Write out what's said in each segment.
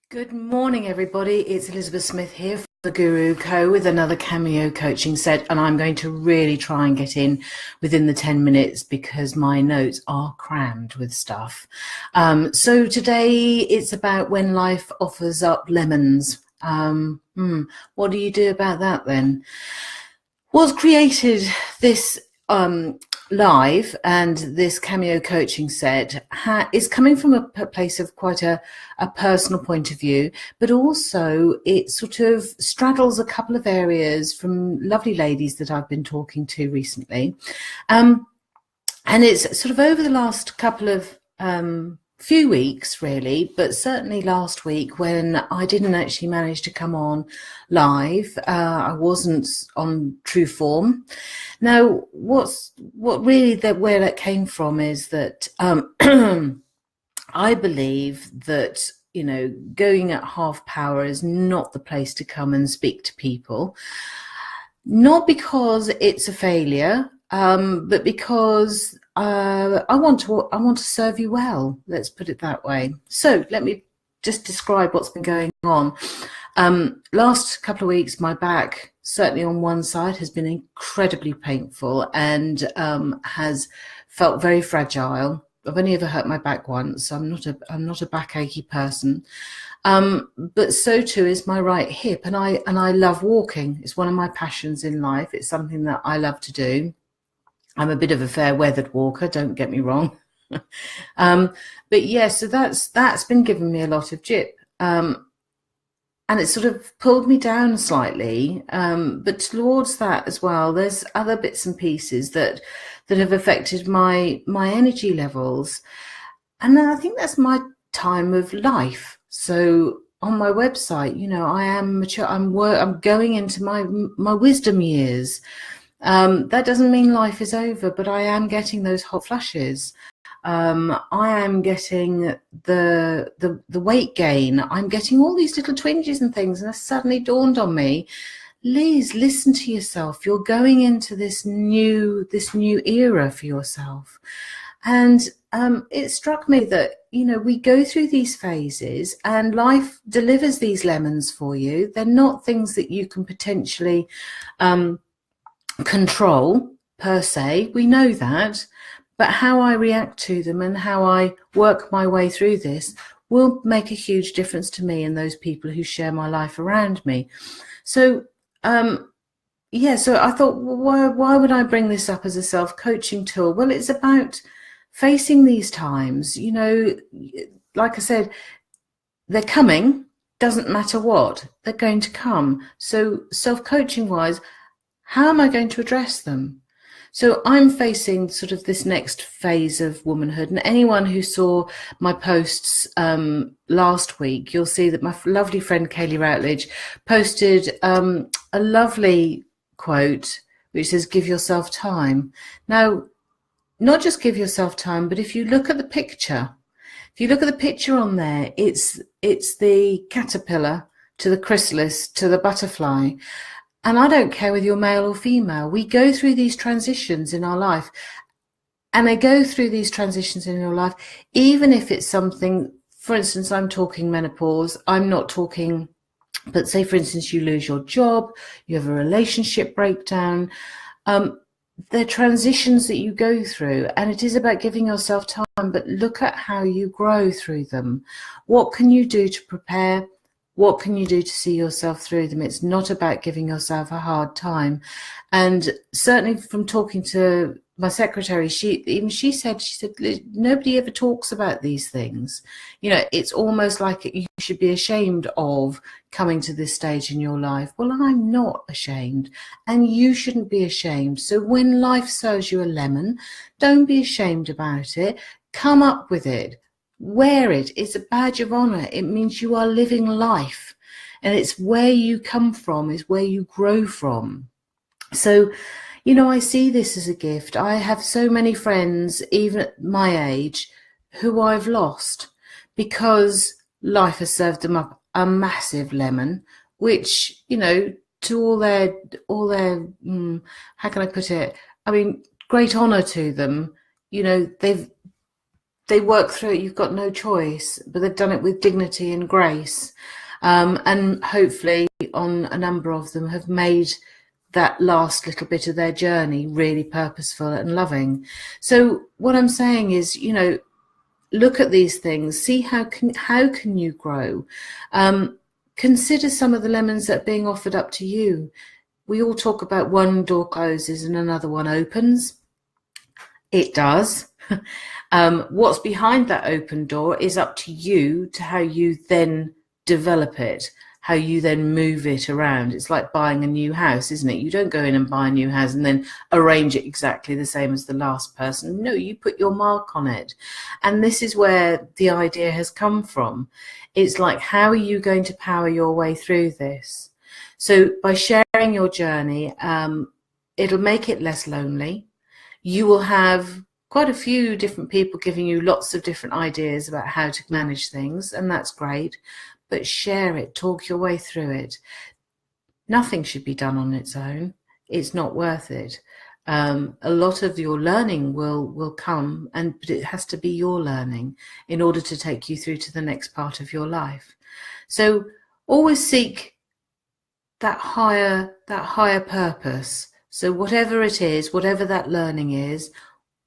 Good morning, everybody. It's Elizabeth Smith here for the Guru Co. with another Cameo coaching set, and I'm going to really try and get in within the 10 minutes because my notes are crammed with stuff. So today it's about when life offers up lemons. What do you do about that then? What's created this live and this Cameo coaching set is coming from a place of quite a personal point of view, but also it sort of straddles a couple of areas from lovely ladies that I've been talking to recently. And it's sort of over the last couple of few weeks really, but certainly last week when I didn't actually manage to come on live, I wasn't on true form. Now, where that came from is that I believe that, going at half power is not the place to come and speak to people. Not because it's a failure, but because I want to serve you well. Let's put it that way. So let me just describe what's been going on. Last couple of weeks, my back, certainly on one side, has been incredibly painful and has felt very fragile. I've only ever hurt my back once. So I'm not a backache person. But so too is my right hip, and I love walking. It's one of my passions in life. It's something that I love to do. I'm a bit of a fair weathered walker, don't get me wrong. But yeah, so that's been giving me a lot of jip. And it sort of pulled me down slightly. But towards that as well, there's other bits and pieces that have affected my energy levels. And I think that's my time of life. So on my website, I am mature. I'm going into my wisdom years. That doesn't mean life is over, but I am getting those hot flushes. I am getting the weight gain. I'm getting all these little twinges and things, and it suddenly dawned on me, Liz, listen to yourself. You're going into this new era for yourself. And it struck me that, we go through these phases and life delivers these lemons for you. They're not things that you can potentially control per se. We know that. But how I react to them and how I work my way through this will make a huge difference to me and those people who share my life around me. So, so I thought, well, why would I bring this up as a self-coaching tool? Well, it's about facing these times. Like I said, they're coming, doesn't matter what, they're going to come. So self-coaching wise, how am I going to address them? So I'm facing sort of this next phase of womanhood, and anyone who saw my posts last week, you'll see that my lovely friend Kaylee Routledge posted a lovely quote which says, "Give yourself time." Now, not just give yourself time, but if you look at the picture, on there, it's the caterpillar to the chrysalis to the butterfly. And I don't care whether you're male or female. We go through these transitions in our life. And they go through these transitions in your life, even if it's something, for instance, I'm talking menopause. I'm not talking, but say, for instance, you lose your job, you have a relationship breakdown. They're transitions that you go through. And it is about giving yourself time, but look at how you grow through them. What can you do to prepare? What can you do to see yourself through them? It's not about giving yourself a hard time. And certainly from talking to my secretary, she said, nobody ever talks about these things. It's almost like you should be ashamed of coming to this stage in your life. Well, I'm not ashamed, and you shouldn't be ashamed. So when life serves you a lemon, don't be ashamed about it. Come up with it. Wear it. It's a badge of honor. It means you are living life, and it's where you come from, is where you grow from. So, I see this as a gift. I have so many friends, even at my age, who I've lost because life has served them up a massive lemon, which, to all their, how can I put it? I mean, great honor to them. they work through it. You've got no choice, but they've done it with dignity and grace. And hopefully on a number of them have made that last little bit of their journey really purposeful and loving. So what I'm saying is, you know, look at these things, see how can you grow. Consider some of the lemons that are being offered up to you. We all talk about one door closes and another one opens. It does. What's behind that open door is up to you, to how you then develop it, how you then move it around. It's like buying a new house, isn't it? You don't go in and buy a new house and then arrange it exactly the same as the last person. No, you put your mark on it. And this is where the idea has come from. It's like, how are you going to power your way through this? So by sharing your journey, it'll make it less lonely. You will have quite a few different people giving you lots of different ideas about how to manage things, and that's great. But share it, talk your way through it. Nothing should be done on its own. It's not worth it. A lot of your learning will come, but it has to be your learning in order to take you through to the next part of your life. So always seek that higher purpose. So whatever it is, whatever that learning is,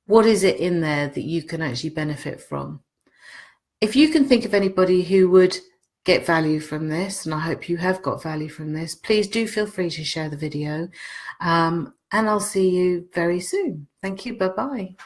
what is it in there that you can actually benefit from? If you can think of anybody who would get value from this, and I hope you have got value from this, please do feel free to share the video, and I'll see you very soon. Thank you. Bye-bye.